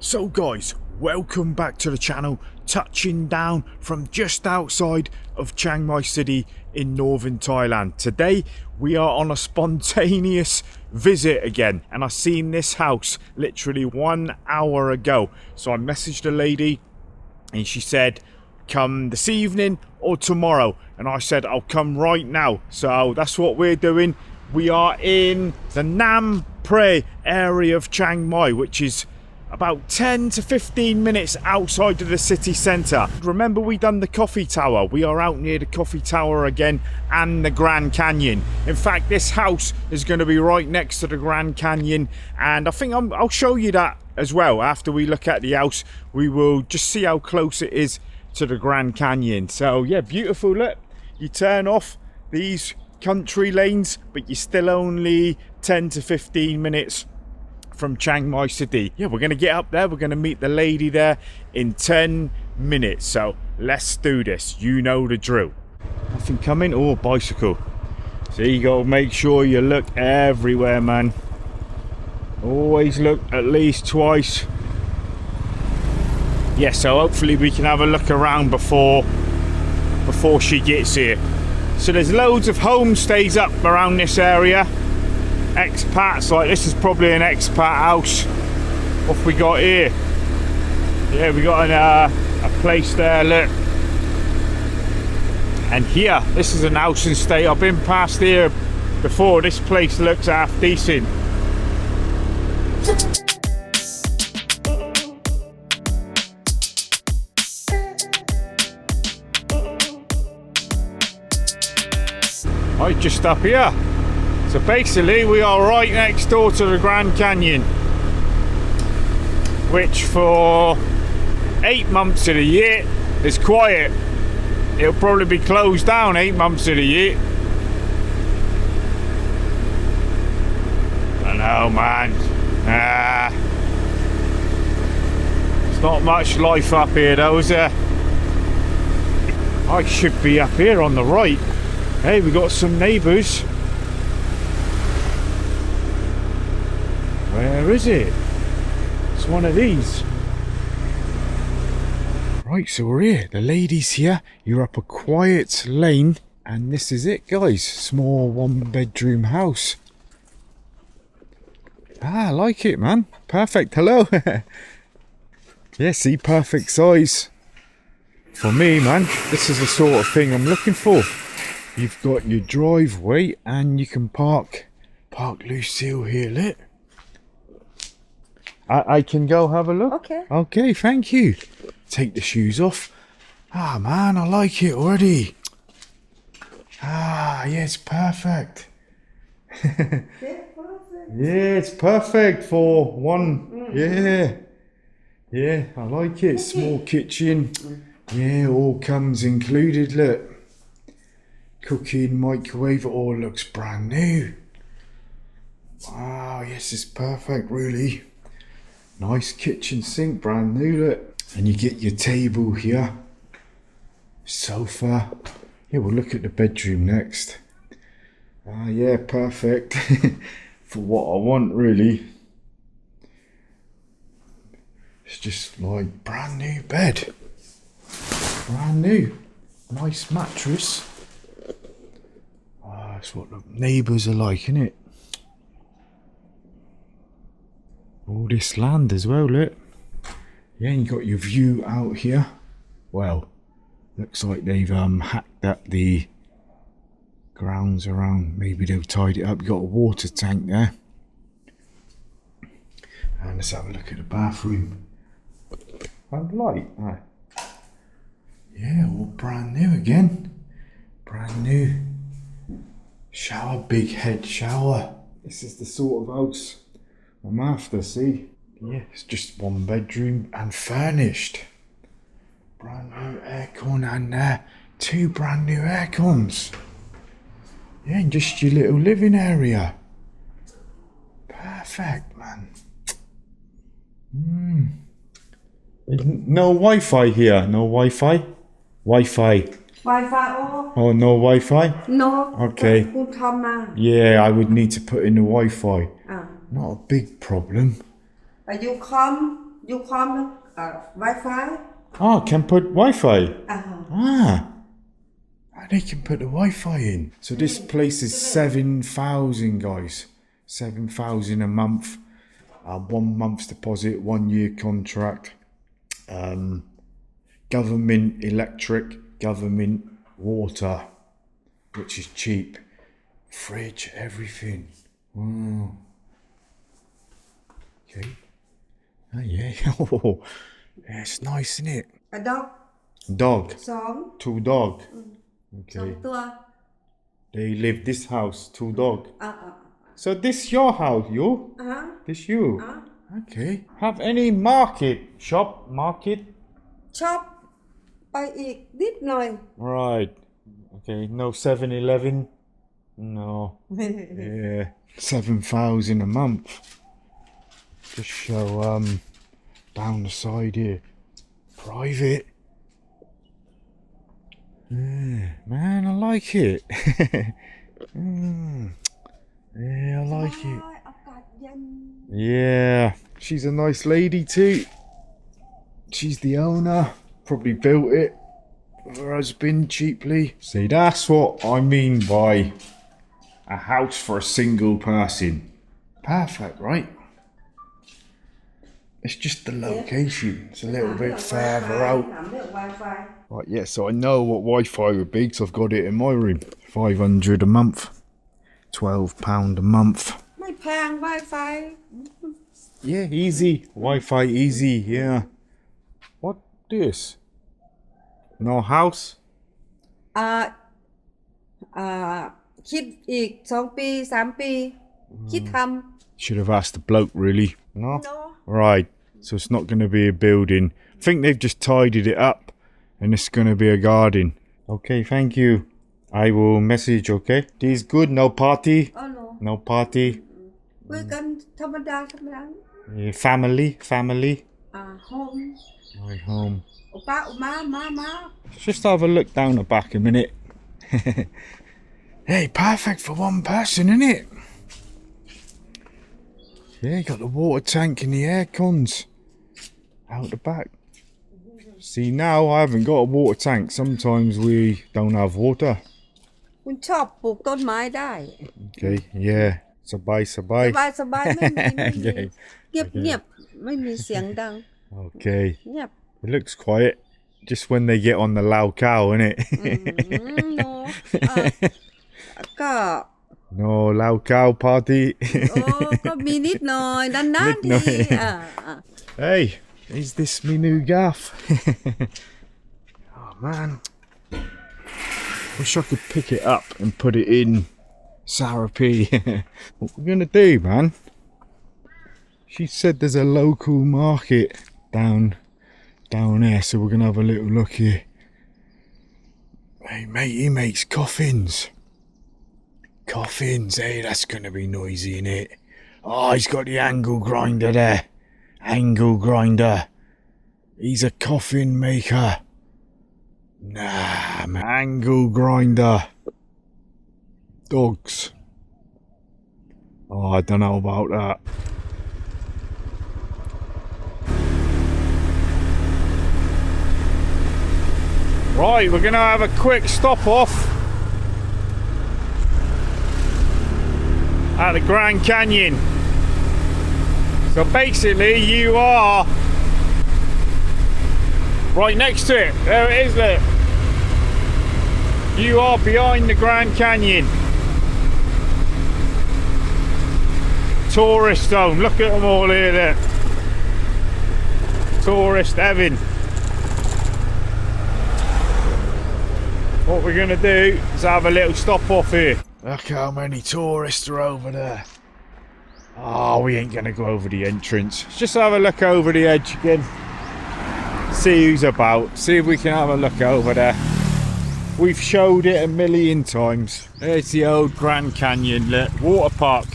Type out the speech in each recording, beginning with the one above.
So guys, welcome back to the channel, touching down from just outside of Chiang Mai city in Northern Thailand. Today we are on a spontaneous visit again, and I seen this house literally 1 hour ago. So I messaged a lady and she said come this evening or tomorrow, and I said I'll come right now. So that's what we're doing. We are in the Nam Phrae area of Chiang Mai, which is about 10 to 15 minutes outside of the city centre. Remember, we done the coffee tower. We are out near the coffee tower again and the Grand Canyon. In fact, this house is going to be right next to the Grand Canyon, and I think I'll show you that as well. After we look at the house, we will just see how close it is to the Grand Canyon. So yeah, beautiful. Look, you turn off these country lanes, but you're still only 10 to 15 minutes from Chiang Mai city. Yeah, we're gonna get up there, we're gonna meet the lady there in 10 minutes. So let's do this. You know the drill. Nothing coming. Oh, bicycle. So you gotta make sure you look everywhere, man. Always look at least twice. Yeah, so hopefully we can have a look around before she gets here. So there's loads of homestays up around this area. Expats, like this is probably an expat house. What have we got here? Yeah, we got a place there, look. And here, this is an house and stay. I've been past here before. This place looks half decent. Right, just up here. So basically we are right next door to the Grand Canyon, which for 8 months of the year is quiet. It'll probably be closed down 8 months of the year. I know, man. It's not much life up here though, is there? I should be up here on the right. Hey, we got some neighbours. Where is it? It's one of these. Right, so we're here. The lady's here. You're up a quiet lane, and this is it, guys. Small 1-bedroom house. I like it, man. Perfect. Hello. Yeah, see, perfect size for me, man. This is the sort of thing I'm looking for. You've got your driveway, and you can park Lucille here, look. I can go have a look? Okay. Okay, thank you. Take the shoes off. Ah, man, I like it already. Ah, yeah, it's perfect. Yeah, it's perfect for one. Yeah, I like it. Small kitchen. Yeah, all comes included, look. Cooking, microwave, it all looks brand new. Wow, yes, it's perfect, really. Nice kitchen sink, brand new, look. And you get your table here. Sofa. Yeah, we'll look at the bedroom next. Ah, yeah, perfect. For what I want, really. It's just like brand new bed. Brand new. Nice mattress. Ah, that's what the neighbours are like, isn't it? All this land as well, look. Yeah, and you got your view out here. Well, looks like they've hacked up the grounds around. Maybe they've tied it up. You got a water tank there. And let's have a look at the bathroom. And light. Yeah, all brand new again. Brand new. Shower, big head shower. This is the sort of house I'm after, see? Yeah, it's just 1 bedroom and furnished. Brand new aircon, and 2 brand new aircons. Yeah, and just your little living area. Perfect, man. No Wi-Fi here, no Wi-Fi? Wi-Fi. Wi-Fi off? Oh, no Wi-Fi? No. Okay. Yeah, I would need to put in the Wi-Fi. Not a big problem. But you come you come Wi-Fi. Oh, can put Wi-Fi. Uh-huh. They can put the Wi-Fi in. So this place is 7,000, guys. 7,000 a month. 1 month's deposit, 1 year contract. Government electric, government water, which is cheap. Fridge, everything. Wow. Okay. Oh yeah. Oh, yeah, it's nice, isn't it? A dog. Dog. 2 2 dog. Okay. 2 ตัว They live this house, 2 dog. So this your house, you? This you? Okay. Have any market? Shop ไปอีกนิดหน่อย Right. Okay. No 7-Eleven. No. Yeah. 7,000 a month. Just show down the side here. Private. Yeah, man, I like it. Yeah, I like it. อากาศเย็น Yeah, she's a nice lady too. She's the owner. Probably built it with her husband cheaply. See, that's what I mean by a house for a single person. Perfect, right? It's just the location. It's a little bit further out. ถามเรื่อง Wi-Fi Right, yeah, so I know what Wi-Fi would be because I've got it in my room. 500 a month. £12 a month. ไม่แพง Wi-Fi Yeah, easy. Wi-Fi easy, yeah. What this? No house? คิดอีก2 ปี 3 ปีคิดท Should have asked the bloke, really. No? ำ No Right, so it's not going to be a building. I think they've just tidied it up and it's going to be a garden. Okay, thank you. I will message, okay? This good? No party? Oh no No party? คุยกันธรรมดา Yeah, family? Home My home. อุป้าอุมา Let's just have a look down the back a minute. Hey, perfect for 1 person, isn't it? Yeah, you got the water tank and the air cons out the back. See, now I haven't got a water tank. Sometimes we don't have water. คุณชอบปลูกต้นไม้ได้ Okay, yeah. Sabai. สบายไม่มี Okay. เงียบไม่มีเสียงดัง Okay. เงียบ It looks quiet. Just when they get on the loud cow, innit? No ก็ No loud cow party. ก็มีนิดหน่อยนานๆที Hey, is this me new gaff? Oh man. Wish I could pick it up and put it in Sarah P. What we're gonna do, man? She said there's a local market down there, so we're gonna have a little look here. Hey mate, he makes coffins. Coffins, hey, that's gonna be noisy, innit? Oh, he's got the angle grinder there. Angle grinder. He's a coffin maker. Nah, man. Angle grinder. Dogs. Oh, I don't know about that. Right, we're gonna have a quick stop off at the Grand Canyon. So basically you are right next to it. There it is, look. You are behind the Grand Canyon. Tourist zone. Look at them all here there. Tourist heaven. What we're gonna do is have a little stop off here. Look how many tourists are over there. Oh, we ain't gonna go over the entrance. Just have a look over the edge again. See who's about. See if we can have a look over there. We've showed it a million times. There's the old Grand Canyon water park.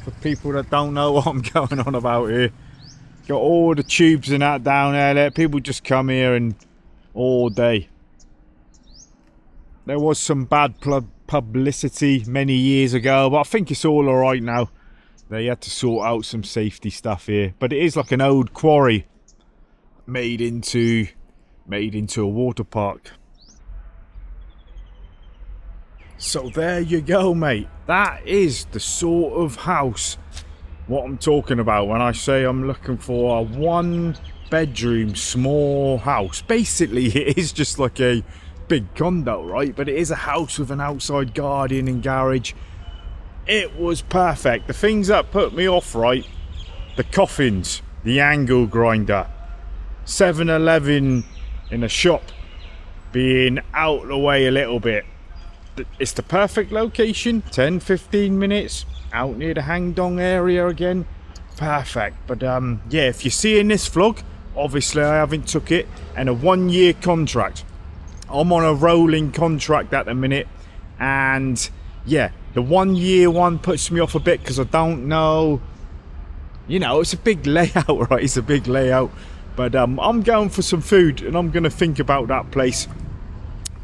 For people that don't know what I'm going on about here. Got all the tubes and that down there. People just come here and all day. There was some bad publicity many years ago, but I think it's all alright now. They had to sort out some safety stuff here, but it is like an old quarry made into a water park. So there you go, mate. That is the sort of house what I'm talking about when I say I'm looking for a 1-bedroom small house. Basically, it is just like a big condo, right? But it is a house with an outside garden and garage. It was perfect. The things that put me off, right? The coffins, the angle grinder, 7-Eleven in a shop being out the way a little bit. It's the perfect location, 10-15 minutes out near the Hang Dong area again. Perfect. But yeah, if you're seeing this vlog, obviously I haven't took it, and a 1-year contract. I'm on a rolling contract at the minute, and yeah, the 1-year one puts me off a bit because I don't know, you know, it's a big layout, right? It's a big layout. But I'm going for some food and I'm going to think about that place.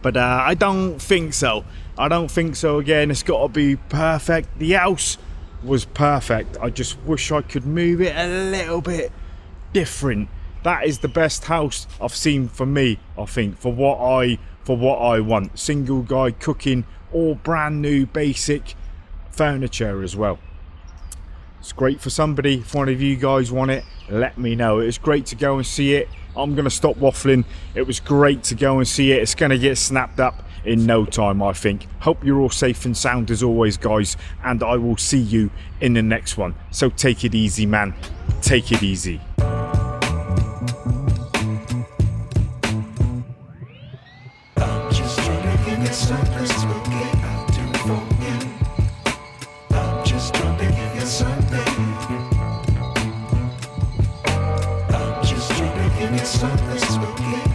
But I don't think so. I don't think so again. It's got to be perfect. The house was perfect. I just wish I could move it a little bit different. That is the best house I've seen for me, I think, for what I want. Single guy cooking, all brand new basic furniture as well. It's great for somebody. If one of you guys want it, let me know. It was great to go and see it. I'm going to stop waffling. It was great to go and see it. It's going to get snapped up in no time, I think. Hope you're all safe and sound as always, guys. And I will see you in the next one. So take it easy, man. Take it easy. Something spooky.